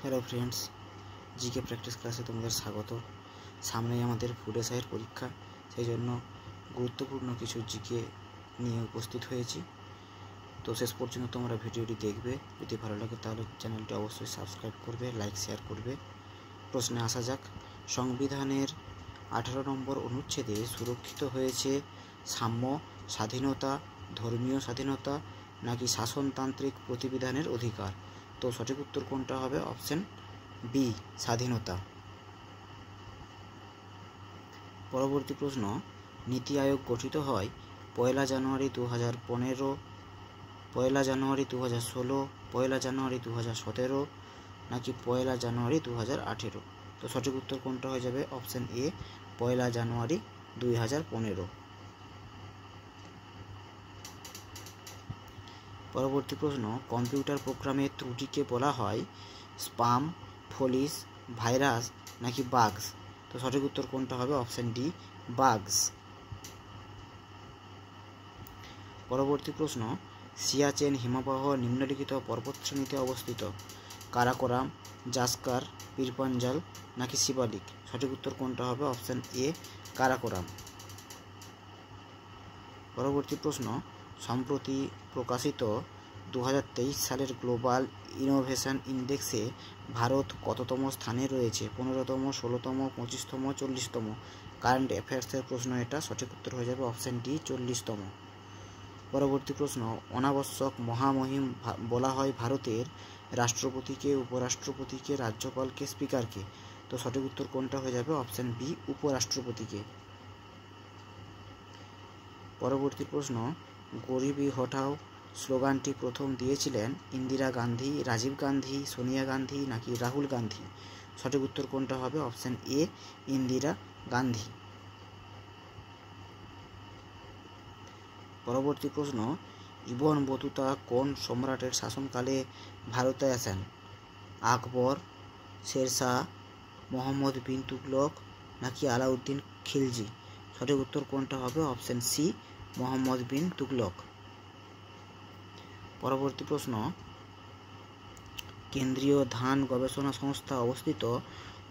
Hello friends, GK practice ক্লাসে তোমাদের স্বাগত। সামনেই আমাদের ফুড এসআইয়ের পরীক্ষা, সেই জন্য গুরুত্বপূর্ণ কিছু জিকে নিয়ে উপস্থিত হয়েছি। তো শেষ পর্যন্ত তোমরা ভিডিওটি দেখবে। যদি ভালো লাগে তাহলে চ্যানেলটি অবশ্যই সাবস্ক্রাইব করবে, লাইক শেয়ার করবে। প্রশ্নে আসা যাক। সংবিধানের 18 নম্বর অনুচ্ছেদে সুরক্ষিত হয়েছে সাম্য, স্বাধীনতা, ধর্মীয় স্বাধীনতা নাকি শাসনতান্ত্রিক প্রতিবিধানের অধিকার? তো সঠিক উত্তর কোনটা হবে? অপশন বি, স্বাধীনতা। পরবর্তী প্রশ্ন, নীতি আয়োগ গঠিত হয় 1 জানুয়ারি 2015, 1 জানুয়ারি 2016, 1 জানুয়ারি 2017 নাকি 1 জানুয়ারি 2018? তো সঠিক উত্তর কোনটা হয়ে যাবে? অপশন এ, 1 জানুয়ারি 2015। পরবর্তী প্রশ্ন, কম্পিউটার প্রোগ্রামের ত্রুটিকে বলা হয় স্পাম, ফলিস, ভাইরাস নাকি বাগস? তো সঠিক উত্তর কোনটা হবে? Option D, বাগস। পরবর্তী প্রশ্ন, সিয়াচেন হিমবাহ নিম্নলিখিত পর্বতশ্রেণীতে অবস্থিত? কারাকোরাম, জাস্কার, পীরপাঞ্জাল নাকি শিবালিক? সঠিক উত্তর কোনটা হবে? অপশন এ, কারাকোরাম। পরবর্তী প্রশ্ন, সম্প্রতি প্রকাশিত 2023 সালের গ্লোবাল ইনোভেশন ইন্ডেক্সে ভারত কততম স্থানে রয়েছে? 15তম, 16তম, 25তম, 40তম? কারেন্ট অ্যাফেয়ার্সের প্রশ্ন এটা। সঠিক উত্তর হয়ে যাবে অপশন ডি, 40তম। পরবর্তী প্রশ্ন, অনাবশ্যক মহামহিম বলা হয় ভারতের রাষ্ট্রপতিকে, উপরাষ্ট্রপতিকে, রাজ্যপালকে, স্পিকারকে? তো সঠিক উত্তর কোনটা হয়ে যাবে? অপশন বি, উপরাষ্ট্রপতিকে। পরবর্তী প্রশ্ন, গরিবি হটাও স্লোগানটি প্রথম দিয়েছিলেন ইন্দিরা গান্ধী, রাজীব গান্ধী, সোনিয়া গান্ধী নাকি রাহুল গান্ধী? সঠিক উত্তর কোনটা হবে? অপশন এ, ইন্দিরা গান্ধী। পরবর্তী প্রশ্ন, ইবন বতুতা কোন সম্রাটের শাসনকালে ভারতে আসেন? আকবর, শেরশাহ, মোহাম্মদ বিন তুগলক নাকি আলাউদ্দিন খিলজি? সঠিক উত্তর কোনটা হবে? Option C, Mohammad bin Tughlaq. পরবর্তী প্রশ্ন, কেন্দ্রীয় ধান গবেষণা সংস্থা অবস্থিত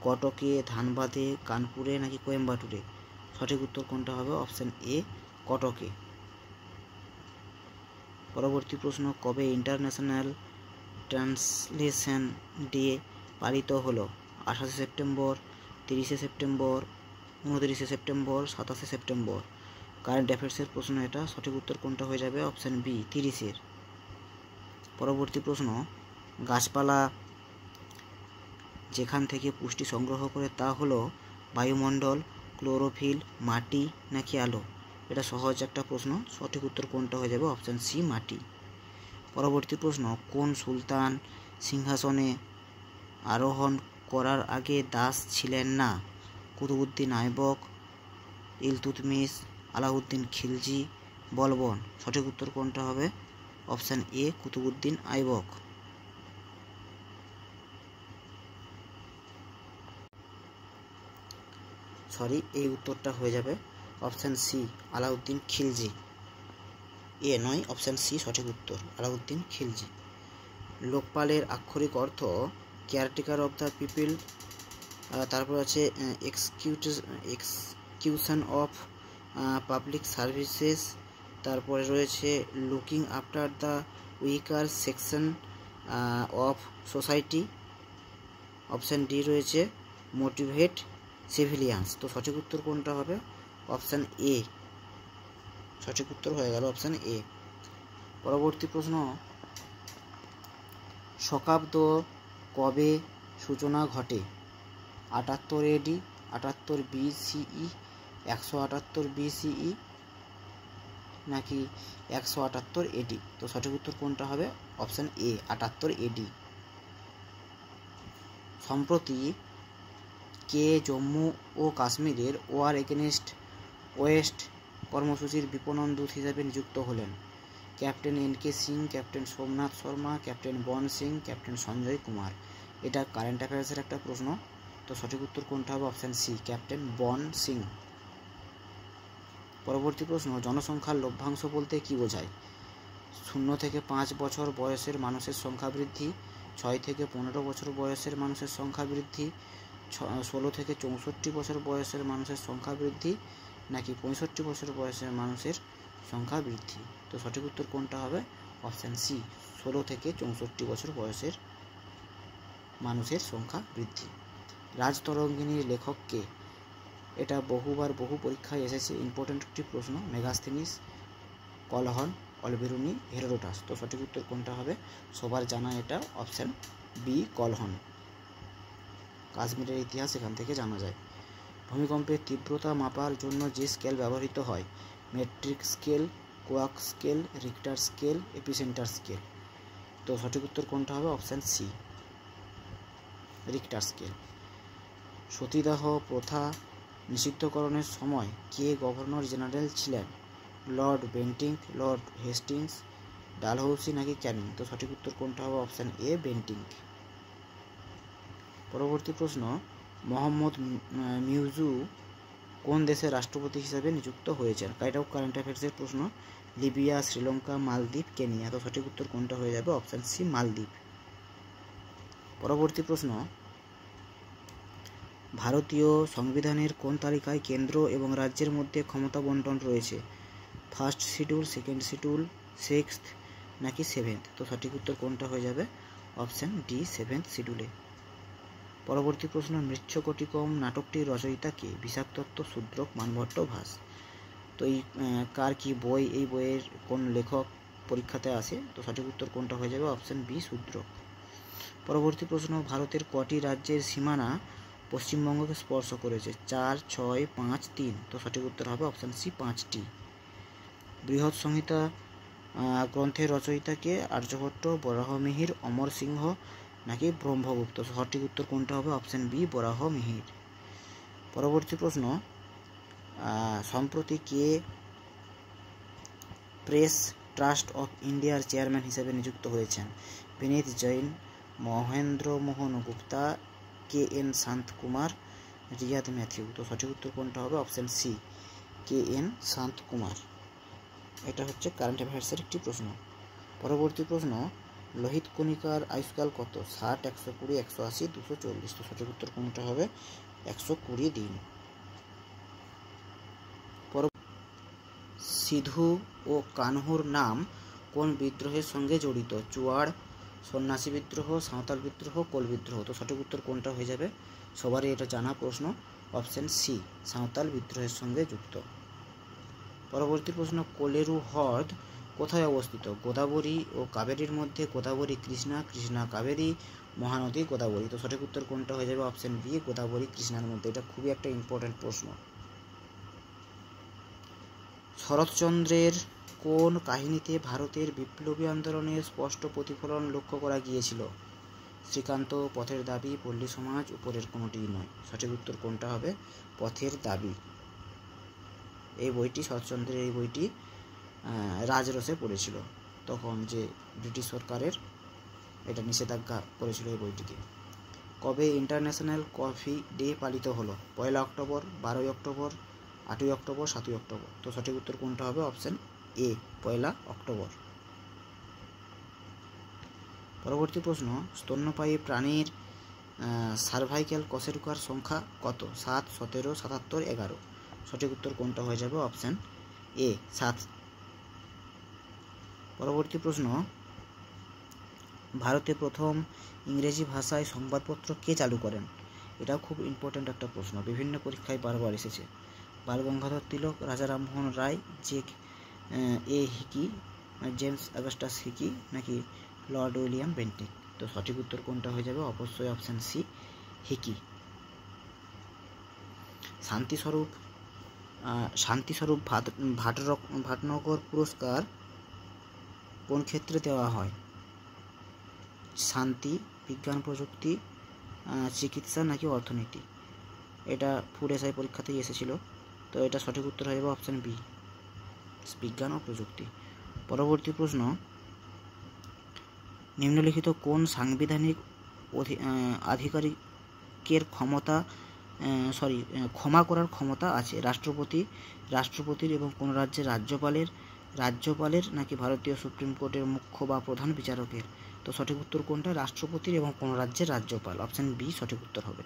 কটকে, ধানবাদে, কানপুরে নাকি কোয়েম্বাটুরে? সঠিক উত্তর কোনটা হবে? অপশন এ, কটকে। পরবর্তী প্রশ্ন, কবে ইন্টারন্যাশনাল ট্রান্সলেশন ডে পালিত হলো? 28 September, 30 September, 29 September, 27 September? Current অ্যাফেয়ার্সের প্রশ্ন এটা। সঠিক উত্তর কোনটা হয়ে যাবে? অপশন বি, 30-এর। পরবর্তী প্রশ্ন, গাছপালা যেখান থেকে পুষ্টি সংগ্রহ করে তা হলো বায়ুমণ্ডল, ক্লোরোফিল, মাটি নাকি আলো? এটা সহজ একটা প্রশ্ন। সঠিক উত্তর কোনটা হয়ে যাবে? অপশন সি, মাটি। পরবর্তী প্রশ্ন, কোন সুলতান সিংহাসনে আরোহণ করার আগে দাস ছিলেন না? কুতুবউদ্দিন আইবক, ইলতুৎমিশ, আলাউদ্দিন খিলজি, বলবন? সঠিক উত্তর কোনটা হবে? অপশন এ, কুতুবউদ্দিন আইবক। এই উত্তরটা হয়ে যাবে অপশন সি, আলাউদ্দিন খিলজি। এ নয়, অপশন সি সঠিক উত্তর, আলাউদ্দিন খিলজি। লোকপালের আক্ষরিক অর্থ কেয়ারটেকার অফ দ্য পিপল। তারপর আছে এক্সিকিউশন অফ পাবলিক সার্ভিসেস। তারপরে রয়েছে looking after the weaker section of society. Option D রয়েছে মোটিভেট সিভিলিয়ান্স। তো সঠিক উত্তর কোনটা হবে? অপশান এ, সঠিক উত্তর হয়ে গেল অপশান এ। পরবর্তী প্রশ্ন, শকাব্দ কবে সূচনা ঘটে? 78 এডি, 78 বিসিই, 178 বিসিই নাকি 178 এডি? তো সঠিক উত্তর কোনটা হবে? অপশান এ, 78 এডি। সম্প্রতি কে জম্মু ও কাশ্মীরের ওয়ার এগেনস্ট ওয়েস্ট কর্মসূচির বিপণন দূত হিসেবে নিযুক্ত হলেন? Captain NK. Singh, captain Somnath Sharma, captain বন সিং, ক্যাপ্টেন সঞ্জয় কুমার? এটা কারেন্ট অ্যাফেয়ার্সের একটা প্রশ্ন। তো সঠিক উত্তর কোনটা হবে? অপশান সি, ক্যাপ্টেন বন সিং। পরবর্তী প্রশ্ন, জনসংখ্যার লভ্যাংশ বলতে কী বোঝায়? 0 থেকে 5 বছর বয়সের মানুষের সংখ্যা বৃদ্ধি, 6 থেকে 15 বছর বয়সের মানুষের সংখ্যা বৃদ্ধি, 16 থেকে 64 বছর বয়সের মানুষের সংখ্যা বৃদ্ধি, নাকি 65 বছর বয়সের মানুষের সংখ্যা বৃদ্ধি? তো সঠিক উত্তর কোনটা হবে? অপশান সি, 16 থেকে 64 বছর বয়সের মানুষের সংখ্যা বৃদ্ধি। রাজতরঙ্গিনীর লেখক কে? এটা বহু পরীক্ষায় এসেছে, ইম্পর্টেন্ট একটি প্রশ্ন। Megasthenes, Kalhana, Alberuni, Herodotus. তো সঠিক উত্তর কোনটা হবে? সবার জানা এটা, অপশান বি, কলহন। কাশ্মীরের ইতিহাস এখান থেকে জানা যায়। ভূমিকম্পের তীব্রতা মাপার জন্য যে স্কেল ব্যবহৃত হয়, metric scale, quake scale, Richter scale, epicentre scale. তো সঠিক উত্তর কোনটা হবে? Option C, Richter scale. সতীদাহ প্রথা নিষিদ্ধকরণের সময় কে গভর্নর জেনারেল ছিলেন? Lord Bentinck, Lord Hastings, Dalhousie, নাকি ক্যানিং? তো সঠিক উত্তর কোনটা হবে? Option A, Bentinck. পরবর্তী প্রশ্ন, মোহাম্মদ মিউজু কোন দেশের রাষ্ট্রপতি হিসেবে নিযুক্ত হয়েছেন? এটাও কারেন্ট অ্যাফেয়ার্সের প্রশ্ন। লিবিয়া, শ্রীলঙ্কা, মালদ্বীপ, কেনিয়া। তো সঠিক উত্তর কোনটা হয়ে যাবে? অপশান সি, মালদ্বীপ। পরবর্তী প্রশ্ন, ভারতীয় সংবিধানের কোন তালিকায় কেন্দ্র এবং রাজ্যের মধ্যে ক্ষমতা বন্টন রয়েছে? First schedule, second schedule, sixth, নাকি সেভেন্থ? তো সঠিক উত্তর কোনটা হয়ে যাবে? অপশান ডি, সেভেন্থ শিডিউলে। পরবর্তী প্রশ্ন, মৃচ্ছকটিকম নাটকটির রচয়িতা কে? বিষাক্ত দত্ত, শূদ্রক, মানভট্ট, ভাস। তো এই কার কি বই, এই বইয়ের কোন লেখক পরীক্ষাতে আসে? তো সঠিক উত্তর কোনটা হয়ে যাবে? Option B, Shudraka. পরবর্তী প্রশ্ন, ভারতের কটি রাজ্যের সীমানা পশ্চিমবঙ্গকে স্পর্শ করেছে? 4, 6, 5, 3। তো সঠিক উত্তর হবে অপশান সি, 5টি। বৃহৎ সংহিতা গ্রন্থের রচয়িতা কে? আর্যভট্ট, বরাহমিহির, অমর সিংহ, নাকি ব্রহ্মগুপ্ত? সঠিক উত্তর কোনটা হবে? Option B, Varahamihira. পরবর্তী প্রশ্ন, সম্প্রতি কে প্রেস ট্রাস্ট অফ ইন্ডিয়ার চেয়ারম্যান হিসেবে নিযুক্ত হয়েছেন? Vineet Jain, Mahendra Mohan Gupta, K N Shanthakumar, Riyad Mathew. তো সঠিক উত্তর কোনটা হবে? Option C, K N Shanthakumar. এটা হচ্ছে কারেন্ট অ্যাফেয়ার্সের একটি প্রশ্ন। পরবর্তী প্রশ্ন, লোহিত কণিকার আয়ুষ্কাল কত? 60, 120, 180, 240। তো সঠিক উত্তর কোনটা হবে? 120 দিন। সিধু ও কানহুর নাম কোন বিদ্রোহের সঙ্গে জড়িত? চুয়াড়, সন্ন্যাসী বিদ্রোহ, সাঁওতাল বিদ্রোহ, কোল বিদ্রোহ। তো সঠিক উত্তর কোনটা হয়ে যাবে? সবারই এটা জানা প্রশ্ন, অপশান সি, সাঁওতাল বিদ্রোহের সঙ্গে যুক্ত। পরবর্তী প্রশ্ন, কোলেরু হ্রদ কোথায় অবস্থিত? গোদাবরী ও কাবেরীর মধ্যে, গোদাবরী কৃষ্ণা, কৃষ্ণা কাবেরী, মহানদী গোদাবরী। তো সঠিক উত্তর কোনটা হয়ে যাবে? অপশান বি, গোদাবরী কৃষ্ণার মধ্যে। এটা খুবই একটা ইম্পর্টেন্ট প্রশ্ন। শরৎচন্দ্রের কোন কাহিনীতে ভারতের বিপ্লবী আন্দোলনের স্পষ্ট প্রতিফলন লক্ষ্য করা গিয়েছিল? শ্রীকান্ত, পথের দাবি, পল্লী সমাজ, উপরের কোনোটিই নয়। সঠিক উত্তর কোনটা হবে? পথের দাবি। এই বইটি, শরৎচন্দ্রের এই বইটি রাজরসে পড়েছিল, তখন যে ব্রিটিশ সরকারের এটা নিষেধাজ্ঞা করেছিল এই বইটিকে। কবে ইন্টারন্যাশনাল কফি ডে পালিত হলো? 1 অক্টোবর, 12 অক্টোবর, 8 অক্টোবর, 7 অক্টোবর। তো সঠিক উত্তর কোনটা হবে? অপশান এ, 1 অক্টোবর। পরবর্তী প্রশ্ন, স্তন্যপায়ী প্রাণীর সার্ভাইকাল কোষেরুকার সংখ্যা কত? 7, 17, 77, 11। সঠিক উত্তর কোনটা হয়ে যাবে? অপশান এ, 7। পরবর্তী প্রশ্ন, ভারতে প্রথম ইংরেজি ভাষায় সংবাদপত্র কে চালু করেন? এটাও খুব ইম্পর্ট্যান্ট একটা প্রশ্ন, বিভিন্ন পরীক্ষায় বারবার এসেছে। Balgangadhar Tilak, Raja Rammohan Roy, A Hicky, James Augustus Hicky, নাকি লর্ড উইলিয়াম বেন্টিক? তো সঠিক উত্তর কোনটা হয়ে যাবে? অবশ্যই option C, Hicky. Shantiswarup Bhatnagar পুরস্কার কোন ক্ষেত্রে দেওয়া হয়? শান্তি, বিজ্ঞান প্রযুক্তি, চিকিৎসা, নাকি অর্থনীতি? এটা ফুড এসআই পরীক্ষাতেই এসেছিল, তো এটা সঠিক উত্তর হয়ে যাবে অপশান বি, বিজ্ঞান ও প্রযুক্তি। পরবর্তী প্রশ্ন, নিম্নলিখিত কোন সাংবিধানিক আধিকারিকের ক্ষমা করার ক্ষমতা আছে? রাষ্ট্রপতির এবং কোন রাজ্যের রাজ্যপালের, নাকি ভারতীয় সুপ্রিম কোর্টের মুখ্য বা প্রধান বিচারকের? তো সঠিক উত্তর কোনটা? রাষ্ট্রপতির এবং কোন রাজ্যের রাজ্যপাল। অপশন বি সঠিক উত্তর হবে।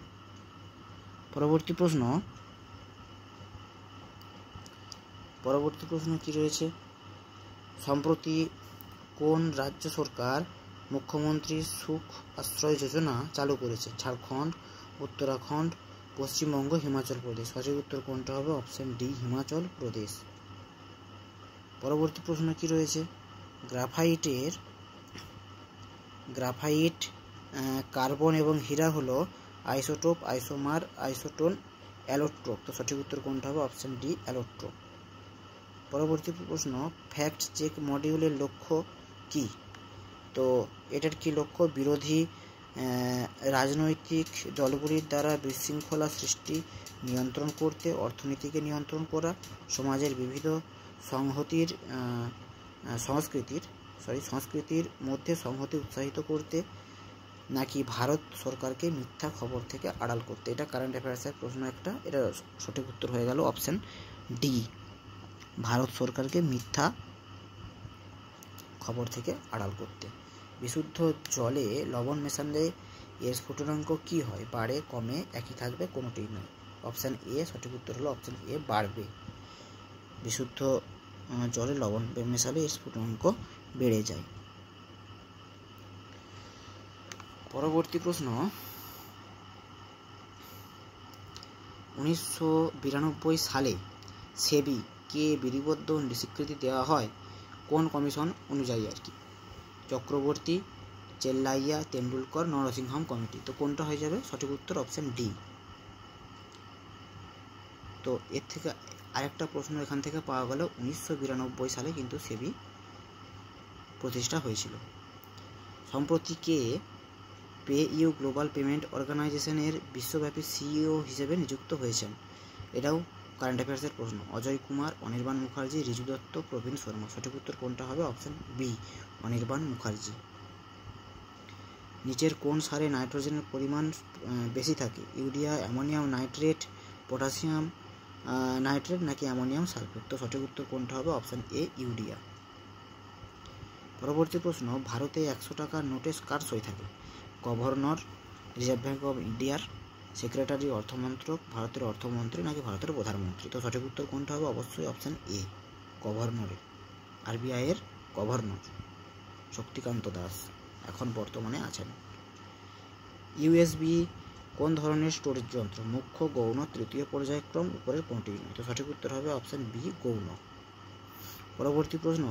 পরবর্তী প্রশ্ন কি রয়েছে? সম্প্রতি কোন রাজ্য সরকার মুখ্যমন্ত্রী সুখ আশ্রয় যোজনা চালু করেছে? ঝাড়খণ্ড, উত্তরাখণ্ড, পশ্চিমবঙ্গ, হিমাচল প্রদেশ। সঠিক উত্তর কোনটা হবে? Option D Himachal Pradesh. পরবর্তী প্রশ্ন কি রয়েছে? গ্রাফাইট, কার্বন এবং হীরা হলো আইসোটোপ, আইসোমার, আইসোটোন, অ্যালোট্রোপ। তো সঠিক উত্তর কোনটা হবে? Option D allotrope. পরবর্তী প্রশ্ন, ফ্যাক্ট চেক মডিউলের লক্ষ্য কি? তো এটার কি লক্ষ্য? বিরোধী রাজনৈতিক দলগুলির দ্বারা বিশৃঙ্খলা সৃষ্টি নিয়ন্ত্রণ করতে, অর্থনীতিকে নিয়ন্ত্রণ করা, সমাজের বিবিধ সংস্কৃতির মধ্যে সংহতি উৎসাহিত করতে, নাকি ভারত সরকারকে মিথ্যা খবর থেকে আড়াল করতে। এটা কারেন্ট অ্যাফেয়ার্সের প্রশ্ন একটা। এটা সঠিক উত্তর হয়ে গেল অপশন ডি, ভারত সরকারকে মিথ্যা খবর থেকে আড়াল করতে। বিশুদ্ধ জলে লবণ মেশালে এর স্ফুটনাঙ্ক কি হয়? বাড়ে, কমে, একই থাকবে, কোনোটিই নয়। অপশন এ সঠিক উত্তর হলো অপশন এ, বাড়বে। বিশুদ্ধ জলে লবণ মেশালে এর স্ফুটনাঙ্ক বেড়ে যায়। পরবর্তী প্রশ্ন, 1992 সালে সেবি কে বিধিবদ্ধ স্বীকৃতি দেওয়া হয়? কোন কমিশন অনুযায়ী আর কি? চক্রবর্তী, চেল্লাইয়া, তেন্ডুলকর, নরসিংহম কমিটি। তো কোনটা হয়ে যাবে? সঠিক উত্তর অপশন ডি। তো এর থেকে আরেকটা প্রশ্ন এখান থেকে পাওয়া গেল, 1992 সালে কিন্তু সেবি প্রতিষ্ঠা হয়েছিল। সম্প্রতি কে পে ইউ গ্লোবাল পেমেন্ট অর্গানাইজেশনের বিশ্বব্যাপী সিইও হিসেবে নিযুক্ত হয়েছেন? এটাও কারেন্ট অ্যাফেয়ার্সের প্রশ্ন। অজয় কুমার, অনির্বাণ মুখার্জি, রিজু দত্ত, প্রবীণ শর্মা। সঠিক উত্তর কোনটা হবে? Option B, Anirban Mukherjee. নিচের কোন সারে নাইট্রোজেনের পরিমাণ বেশি থাকে? Urea, ammonium nitrate, potassium nitrate, নাকি অ্যামোনিয়াম সালফেট। তো সঠিক উত্তর কোনটা হবে? Option A, urea. পরবর্তী প্রশ্ন, ভারতে 100 টাকার নোটে কার সই থাকে? গভর্নর, রিজার্ভ ব্যাঙ্ক অফ ইন্ডিয়ার, সেক্রেটারি অর্থমন্ত্রক, ভারতের অর্থমন্ত্রী, নাকি ভারতের প্রধানমন্ত্রী। তো সঠিক উত্তর কোনটা হবে? অবশ্যই অপশন এ, গভর্নরের। আরবিআই এর গভর্নর শক্তিকান্ত দাস এখন বর্তমানে আছেন। ইউএসবি কোন ধরনের স্টোরেজ যন্ত্র? মুখ্য, গৌণ, তৃতীয় পর্যায়ক্রম, উপরের কোনটি নয়। তো সঠিক উত্তর হবে অপশন বি, গৌণ। পরবর্তী প্রশ্ন,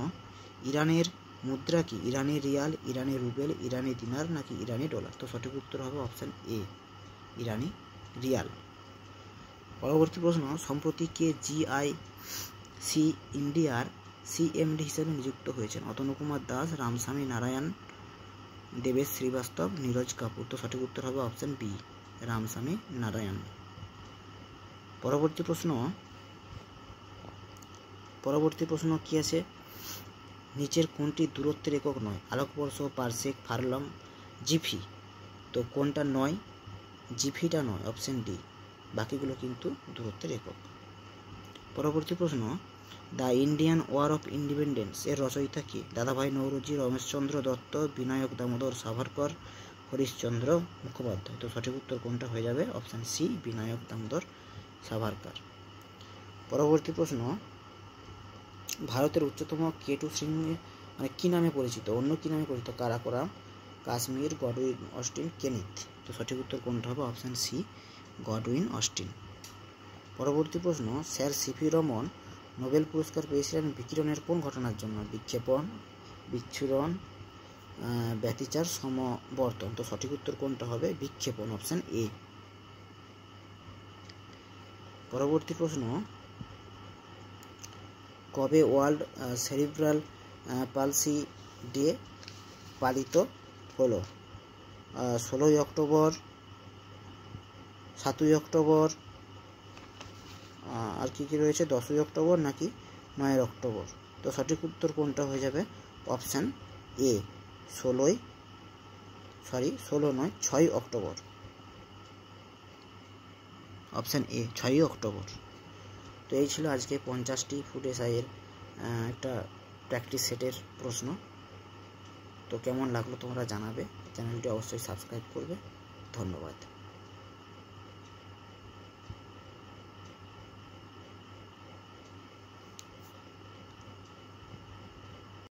ইরানের মুদ্রা কি? ইরানি রিয়াল, ইরানি রুবেল, ইরানি দিনার, নাকি ইরানি ডলার। তো সঠিক উত্তর হবে অপশন এ, ইরানি রিয়াল। পরবর্তী প্রশ্ন, সম্প্রতি কে জিআইসি ইন্ডিয়ার সিএমডি হিসেবে নিযুক্ত হয়েছেন? অতনু কুমার দাস, রামস্বামী নারায়ণ, দেবেশ শ্রীবাস্তব, নীরজ কাপুর। তো সঠিক উত্তর হবে অপশন বি, রামস্বামী নারায়ণ। পরবর্তী প্রশ্ন কি আছে? নিচের কোনটি দূরত্বের একক নয়? আলোকবর্ষ, পারসেক, ফারলং, জিফি। তো কোনটা নয়? জিফিটা নয়, অপশন ডি। বাকিগুলো কিন্তু দূরত্বের একক। পরবর্তী প্রশ্ন, the Indian war of independence এর রচয়িতা কে? দাদাভাই নৌরোজি, রমেশচন্দ্র দত্ত, বিনায়ক দামোদর সাভারকর, হরিশচন্দ্র মুখোপাধ্যায়। তো সঠিক উত্তর কোনটা হয়ে যাবে? Option C, Vinayak Damodar Savarkar. পরবর্তী প্রশ্ন, ভারতের উচ্চতম K2 শৃঙ্গ কি নামে পরিচিত? অন্য কি নামে পরিচিত? Karakoram, Kashmir, Godwin Austen, Kenneth. তো সঠিক উত্তর কোনটা হবে? Option C, Godwin Austen. পরবর্তী প্রশ্ন, স্যার সিভি রমন নোবেল পুরস্কার পেয়েছিলেন বিকিরণের কোন ঘটনার জন্য? বিক্ষেপণ, বিচ্ছুরণ, ব্যতিচার, সমবর্তন। তো সঠিক উত্তর কোনটা হবে? বিক্ষেপণ, অপশন এ। পরবর্তী প্রশ্ন, কবে ওয়ার্ল্ড সেরিব্রাল পালসি ডে পালিত হলো? 16ই অক্টোবর, 7ই অক্টোবর, আর কি রয়েছে? 10ই অক্টোবর, নাকি 9ই অক্টোবর। তো সঠিক উত্তর কোনটা হয়ে যাবে? অপশান এ, 6ই অক্টোবর। অপশান এ, 6ই অক্টোবর। তো এই ছিল আজকে 50টি ফুড এসআইয়ের একটা প্র্যাকটিস সেটের প্রশ্ন। তো কেমন লাগলো তোমরা জানাবে, চ্যানেলটি অবশ্যই সাবস্ক্রাইব করবে। ধন্যবাদ।